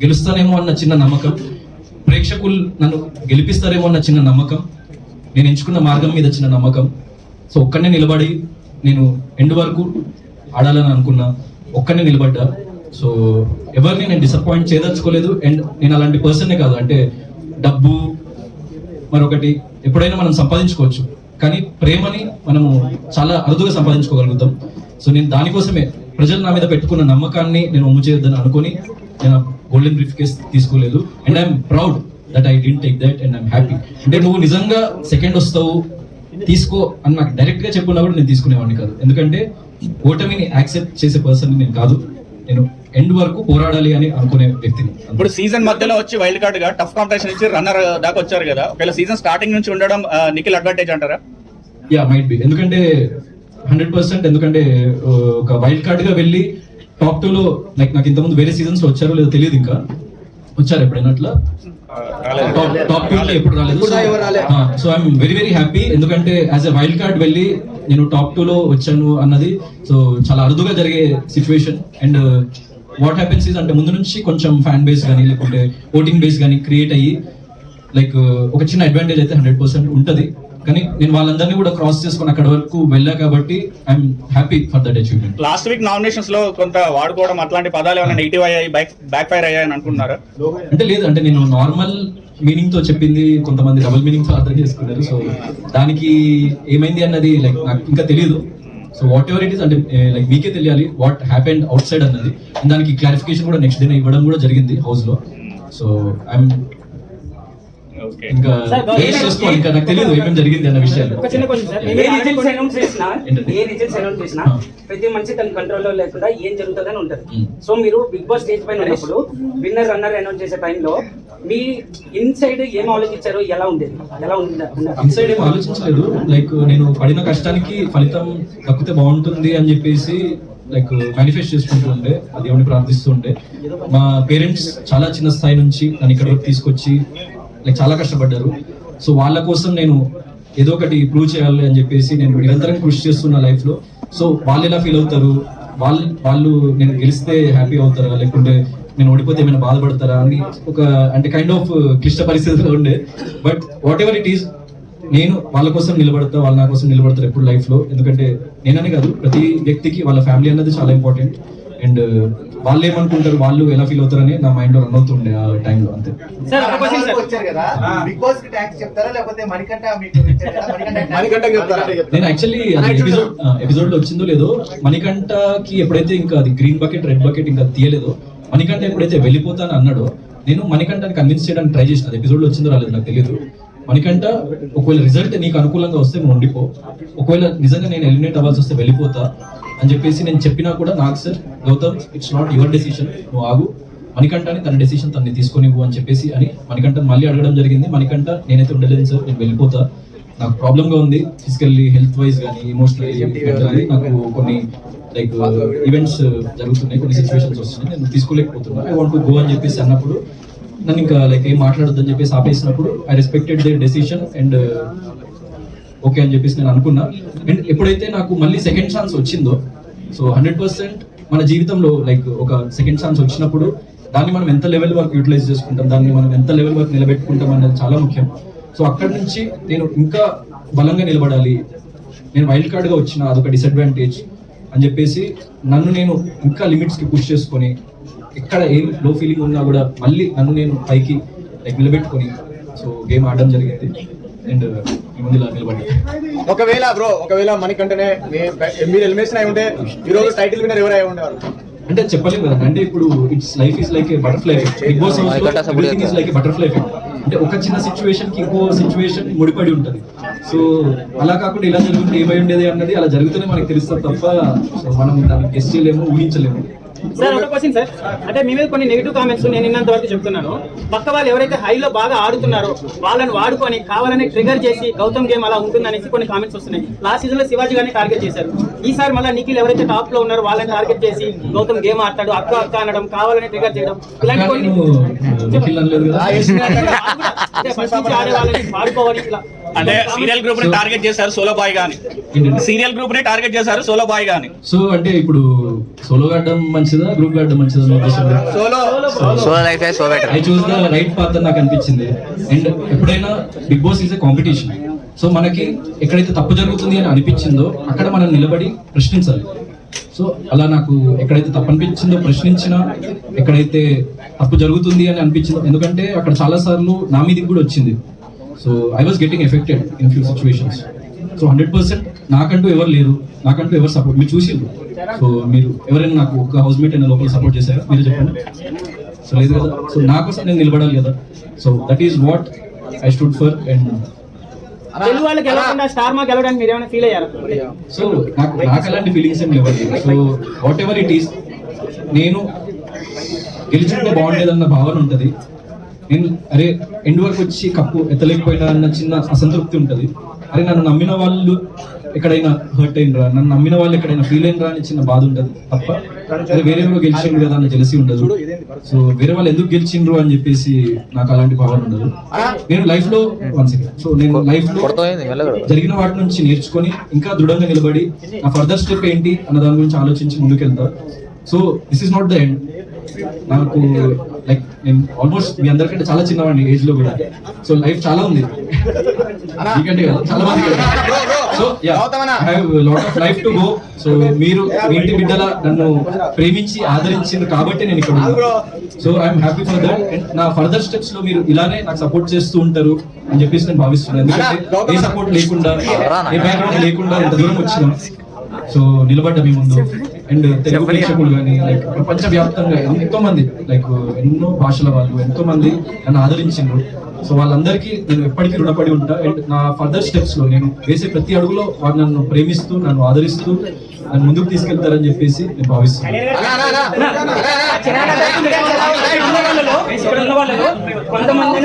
గెలుస్తానేమో అన్న చిన్న నమ్మకం, ప్రేక్షకులు నన్ను గెలిపిస్తారేమో అన్న చిన్న నమ్మకం, నేను ఎంచుకున్న మార్గం మీద చిన్న నమ్మకం. సో ఒక్కనే నిలబడి నేను ఎండ్ వరకు ఆడాలని అనుకున్నా, ఒక్కనే నిలబడ్డా. సో ఎవరిని నేను డిసప్పాయింట్ చేయదలుచుకోలేదు. అండ్ నేను అలాంటి పర్సన్నే కాదు. అంటే డబ్బు మరొకటి ఎప్పుడైనా మనం సంపాదించుకోవచ్చు, కానీ ప్రేమని మనము చాలా అరుదుగా సంపాదించుకోగలుగుతాం. సో నేను దానికోసమే ప్రజలు నా మీద పెట్టుకున్న నమ్మకాన్ని నేను ఒమ్ము చేయొద్దని అనుకొని నేను గోల్డెన్ బ్రీఫ్ కేస్ తీసుకోలేదు. And I'm proud that I didn't take that and I'm happy. అంటే నువ్వు నిజంగా సెకండ్ వస్తావు తీసుకో అని నాకు డైరెక్ట్ గా చెప్పున్నా కూడా నేను తీసుకునేవాడిని కాదు. ఎందుకంటే ఓటమిని యాక్సెప్ట్ చేసే పర్సన్ నేను కాదు. నేను ఎండ్ వరకు పోరాడాలి అని అనుకునే వ్యక్తిని. ఇప్పుడు సీజన్ మధ్యలో వచ్చి వైల్డ్ కార్డ్ గా టఫ్ కాంపిటీషన్ ఇచ్చి రన్నర్ దాకా వచ్చారు కదా, ఒకవేళ సీజన్ స్టార్టింగ్ నుంచి ఉండడం నిఖిల్ అడ్వాంటేజ్ అంటారా? Yeah, might be. ఎందుకంటే 100%, ఎందుకంటే ఒక వైల్డ్ కార్డ్ గా వెళ్ళి టాప్ 2 లో లైక్ నాకు ఇంతకుముందు వేరే సీజన్స్ లో వచ్చారో లేదో తెలియదు. ఇంకా వచ్చారు ఎప్పుడైనా అట్లా టాప్ 2 లో ఎప్పుడు రాలేదు. So I'm very very happy. ఎందుకంటే యాజ్ ఎ వైల్డ్ కార్డ్ వెళ్ళి నేను టాప్ 2 లో వచ్చాను అన్నది సో చాలా అరుదుగా జరిగే situation. And what happens is అంటే ముందు నుంచి కొంచెం ఫ్యాన్ బేస్ కానీ లేకుంటే ఓటింగ్ బేస్ కానీ క్రియేట్ అయ్యి లైక్ ఒక చిన్న అడ్వాంటేజ్ అయితే 100% ఉంటుంది. కానీ నేను వాళ్ళందరినీ కూడా క్రాస్ చేసుకుని అక్కడ వరకు వెళ్ళా కాబట్టి I'm happy for that achievement. Last week nominations లో కొంత వాడుకోవడం అట్లాంటి పదాలు ఏమైనా నెగిటివ్ అయ్యాయి, బ్యాక్ ఫైర్ అయ్యాయని అనుకుంటున్నారా? అంటే లేదు, అంటే నేను నార్మల్ మీనింగ్ తో చెప్పింది కొంతమంది డబుల్ మీనింగ్ తో అర్థం చేసుకున్నారు. సో దానికి ఏమైంది అన్నది లైక్ నాకు ఇంకా తెలియదు. So what ever it is అంటే లైక్ మీకే తెలియాలి వాట్ హ్యాపెండ్ అవుట్ సైడ్ అన్నది. దానికి క్లారిఫికేషన్ కూడా నెక్స్ట్ డే ఇవ్వడం కూడా జరిగింది హౌస్ లో. సో ఐఎమ్ ఇంకా చేసుకోవాలి, ఇంకా నాకు తెలియదు ఏమేమి జరిగింది అన్న విషయాలు. ఒక చిన్న క్వశ్చన్ సార్, ఏ రిజల్ట్స్ అనౌన్స్ చేసినా ప్రతి మనిషి తన కంట్రోల్లో లేకుండా ఏం జరుగుతుందని ఉంటది. సో మీరు బిగ్ బాస్ స్టేజ్ పైన ఉన్నప్పుడు విన్నర్ రన్నర్ అనౌన్స్ చేసే టైంలో మీ ఇన్సైడ్ ఏం ఆలోచించారు, ఎలా ఉండేది, ఎలా ఉంది? ఇన్సైడ్ ఏం ఆలోచించలేదు. లైక్ నేను పడిన కష్టానికి ఫలితం దక్కితే బాగుంటుంది అని చెప్పేసి లైక్ మేనిఫెస్ట్ చేసుకుంటూ ఉండే, అది దేవుని ప్రార్థిస్తూ ఉండే. మా పేరెంట్స్ చాలా చిన్న స్థాయి నుంచి నన్ను ఇక్కడ వరకు తీసుకొచ్చి లైక్ చాలా కష్టపడ్డారు. సో వాళ్ళ కోసం నేను ఏదో ఒకటి ప్రూవ్ చేయాలి అని చెప్పేసి నేను నిరంతరం కృషి చేస్తున్నా లైఫ్ లో. సో వాళ్ళు ఎలా ఫీల్ అవుతారు, వాళ్ళు నేను గెలిస్తే హ్యాపీ అవుతారా లేకుంటే నేను ఓడిపోతే ఏమైనా బాధపడతారా అని ఒక అంటే కైండ్ ఆఫ్ క్లిష్ట పరిస్థితుల్లో ఉండే. But what ever it is నేను వాళ్ళ కోసం నిలబడతా, వాళ్ళు నా కోసం నిలబడతారు ఎప్పుడు లైఫ్ లో. ఎందుకంటే నేననే కాదు, ప్రతి వ్యక్తికి వాళ్ళ ఫ్యామిలీ అన్నది చాలా ఇంపార్టెంట్. అండ్ వాళ్ళు ఏమనుకుంటారు, వాళ్ళు ఎలా ఫీల్ అవుతారని నా మైండ్ లో రన్ అవుతుండే ఆ టైంలో. అంతే. నేను యాక్చువల్లీ ఎపిసోడ్ లో వచ్చిందో లేదో, మణికంఠకి ఎప్పుడైతే ఇంకా అది గ్రీన్ బకెట్ రెడ్ బకెట్ ఇంకా తీయలేదో, మణికంఠ ఎప్పుడైతే వెళ్ళిపోతాను అన్నాడో నేను మణికంఠని కన్విన్స్ చేయడానికి ట్రై చేసిన. ఎపిసోడ్ లో వచ్చిందో రాలేదు నాకు తెలియదు. మణికంఠ ఒకవేళ రిజల్ట్ నీకు అనుకూలంగా వస్తే నువ్వు ఉండిపో, ఒకవేళ నిజంగా నేను ఎలిమినేట్ అవ్వాల్సి వస్తే వెళ్ళిపోతా అని చెప్పేసి నేను చెప్పినా కూడా నాకు sir Gautam it's not your decision, నువ్వు ఆగు, మణికంఠని తన డెసిషన్ తనని తీసుకొనివ్వు అని చెప్పేసి అని మణికంఠని మళ్ళీ అడగడం జరిగింది. మణికంఠ నేనైతే ఉండలేదు సార్, నేను వెళ్ళిపోతా, నాకు ప్రాబ్లమ్ గా ఉంది ఫిజికల్లీ హెల్త్ వైజ్ కానీ ఎమోషనల్లీ నాకు కొన్ని లైక్ ఈవెంట్స్ జరుగుతున్నాయి, కొన్ని సిచ్యువేషన్స్ వస్తున్నాయి, నేను తీసుకోలేకపోతున్నా, ఐ వాంట్ టు గో అని చెప్పేసి అన్నప్పుడు నన్ను ఇంకా లైక్ ఏం మాట్లాడొద్దని చెప్పేసి ఆపేసినప్పుడు I respected their decision and okay అని చెప్పేసి నేను అనుకున్నా. అండ్ ఎప్పుడైతే నాకు మళ్ళీ సెకండ్ ఛాన్స్ వచ్చిందో, సో 100% మన జీవితంలో లైక్ ఒక సెకండ్ ఛాన్స్ వచ్చినప్పుడు దాన్ని మనం ఎంత లెవెల్ వరకు యూటిలైజ్ చేసుకుంటాం, దాన్ని మనం ఎంత లెవెల్ వరకు నిలబెట్టుకుంటాం అనేది చాలా ముఖ్యం. సో అక్కడి నుంచి నేను ఇంకా బలంగా నిలబడాలి, నేను వైల్డ్ కార్డ్గా వచ్చిన అదొక డిసడ్వాంటేజ్ అని చెప్పేసి నన్ను నేను ఇంకా లిమిట్స్కి పుష్ చేసుకొని ఎక్కడ ఏం లో ఫీలింగ్ ఉన్నా కూడా మళ్ళీ నన్ను నేను పైకి లైక్ నిలబెట్టుకొని సో గేమ్ ఆడడం జరిగింది. అండ్ ముందు ఇలా నిలబడి ఒకవేళ మనకంటేనే మీరు ఎలిమినేషన్ అయి ఉంటే ఈరోజు టైటిల్ విన్నర్ ఎవరు అయి ఉండేవారు అంటే చెప్పలేము కదా. అంటే ఇప్పుడు it's life is like a butterfly effect. Bigg Boss house everything is like a butterfly effect. అంటే ఒక చిన్న సిచ్యువేషన్ కి ఇంకో సిచ్యువేషన్ ముడిపడి ఉంటది. సో అలా కాకుండా ఇలా జరుగుతుంటే ఏమై ఉండేది అన్నది అలా జరుగుతూనే మనకి తెలుస్తుంది తప్ప సో మనం దాన్ని గెస్ చేయలేము, ఊహించలేము. సార్ ఒక క్వశ్చన్ సార్, అంటే మీ మీద కొన్ని నెగిటివ్ కామెంట్స్ నేను నిన్నంత వరకు చెప్తున్నాను. పక్క వాళ్ళు ఎవరైతే హైలో బాగా ఆడుతున్నారో వాళ్ళని వాడుకొని కావాలని ట్రిగర్ చేసి గౌతమ్ గేమ్ అలా ఉంటుందనేసి కొన్ని కామెంట్స్ వస్తున్నాయి. లాస్ట్ సీజన్ లో శివాజీ గారిని టార్గెట్ చేశారు, ఈసారి మళ్ళీ నిఖిల్ ఎవరైతే టాప్ లో ఉన్నారో వాళ్ళని టార్గెట్ చేసి గౌతమ్ గేమ్ ఆడతాడు అక్క అక్క అనడం, కావాలని ట్రిగర్ చేయడం, ఇలాంటి కొన్ని ఆడే వాళ్ళని వాడుకోవాలి. ఇలా అంటే సీరియల్ గ్రూప్ ని టార్గెట్ చేశారు సోలో బాయ్ గాని, సీరియల్ గ్రూప్ ని టార్గెట్ చేశారు సోలో బాయ్ గాని. సో అంటే ఇప్పుడు సో సోలోగా ఆడడం మంచిదా గ్రూప్ ఆడడం మంచిదా నా ఉద్దేశంలో solo life so better. I choose the right path అని నాకు అనిపించింది. అండ్ ఎప్పుడైనా Bigg Boss is a competition. So మనకి ఎక్కడైతే తప్పు జరుగుతుంది అని అనిపించిందో అక్కడ మనం నిలబడి ప్రశ్నించాలి. సో అలా నాకు ఎక్కడైతే తప్పు అనిపించిందో ప్రశ్నించినా, ఎక్కడైతే తప్పు జరుగుతుంది అని అనిపించిందో, ఎందుకంటే అక్కడ చాలా సార్లు నా మీదకి కూడా వచ్చింది. So I was getting affected in few situations. So 100% నాకంటూ ఎవరు లేరు, నాకంటూ ఎవరు సపోర్ట్ మీరు చూసిండ్రు. సో మీరు ఎవరైనా నాకు ఒక హౌస్ మేట్ అయినా లోపల సపోర్ట్ చేశారా మీరు చెప్పండి. సో లేదు కదా. సో నా కోసం నేను నిలబడాలి కదా. So that is what I stood for. And Telugu వాళ్ళకి గెలవకుండా స్టార్ మా గెలవడానికి మీరు ఏమైనా ఫీల్ అయ్యారా? సో నాకు అలాంటి ఫీలింగ్స్ ఏం లేవండి. So what ever it is, నేను గెలిచుంటే బాగుండేదన్న భావన ఉంటుంది. నేను అరే ఎండ్ వరకు వచ్చి కప్పు ఎత్తలేకపోయినా అన్న చిన్న అసంతృప్తి ఉంటుంది. అరే నన్ను నమ్మిన వాళ్ళు ఎక్కడైనా హర్ట్ అయినరా, నన్ను నమ్మిన వాళ్ళు ఎక్కడైనా ఫీల్ అయినరా అని చిన్న బాధ ఉంటుంది తప్ప అరే వేరే ఎవరో గెలిచిండ్రు కదా అని తెలిసి ఉండదు. సో వేరే వాళ్ళు ఎందుకు గెలిచిండ్రు అని చెప్పేసి నాకు అలాంటి భావన ఉండదు. నేను లైఫ్ లో సో నేను లైఫ్ లో జరిగిన వాటి నుంచి నేర్చుకొని ఇంకా దృఢంగా నిలబడి నా ఫర్దర్ స్టెప్ ఏంటి అన్న దాని గురించి ఆలోచించి ముందుకెళ్తా. So this is not the end. నాకు లైక్ నేను ఆల్మోస్ట్ మీ అందరికంటే చాలా చిన్నవాడిని ఏజ్ లో కూడా. సో లైఫ్ చాలా ఉంది మీకంటే కదా, చాలా మంది so lot of life to go. So మీరు మీ ఇంటి బిడ్డల నన్ను ప్రేమించి ఆదరించింది కాబట్టి నేను ఇక్కడ ఉన్నాను. So I'm happy for that. And నా ఫర్దర్ స్టెప్స్ లో మీరు ఇలానే నాకు సపోర్ట్ చేస్తూ ఉంటారు అని చెప్పేసి నేను భావిస్తున్నాను. ఎందుకంటే ఏ సపోర్ట్ లేకుండా, ఏ బ్యాక్గ్రౌండ్ లేకుండా ఇంత దూరం వచ్చినాం. సో నిలబడ్డ మీ ముందు. అండ్ తెలుగు ప్రేక్షకులు కానీ లైక్ ప్రపంచవ్యాప్తంగా ఎంతో మంది లైక్ ఎన్నో భాషల వాళ్ళు ఎంతో మంది నన్ను ఆదరించిండ్రు. సో వాళ్ళందరికీ నేను ఎప్పటికీ రుణపడి ఉంటా. అండ్ నా ఫర్దర్ స్టెప్స్ లో నేను వేసే ప్రతి అడుగులో వారు నన్ను ప్రేమిస్తూ, నన్ను ఆదరిస్తూ, నన్ను ముందుకు తీసుకెళ్తారని చెప్పేసి నేను భావిస్తున్నాను. కొంతమంది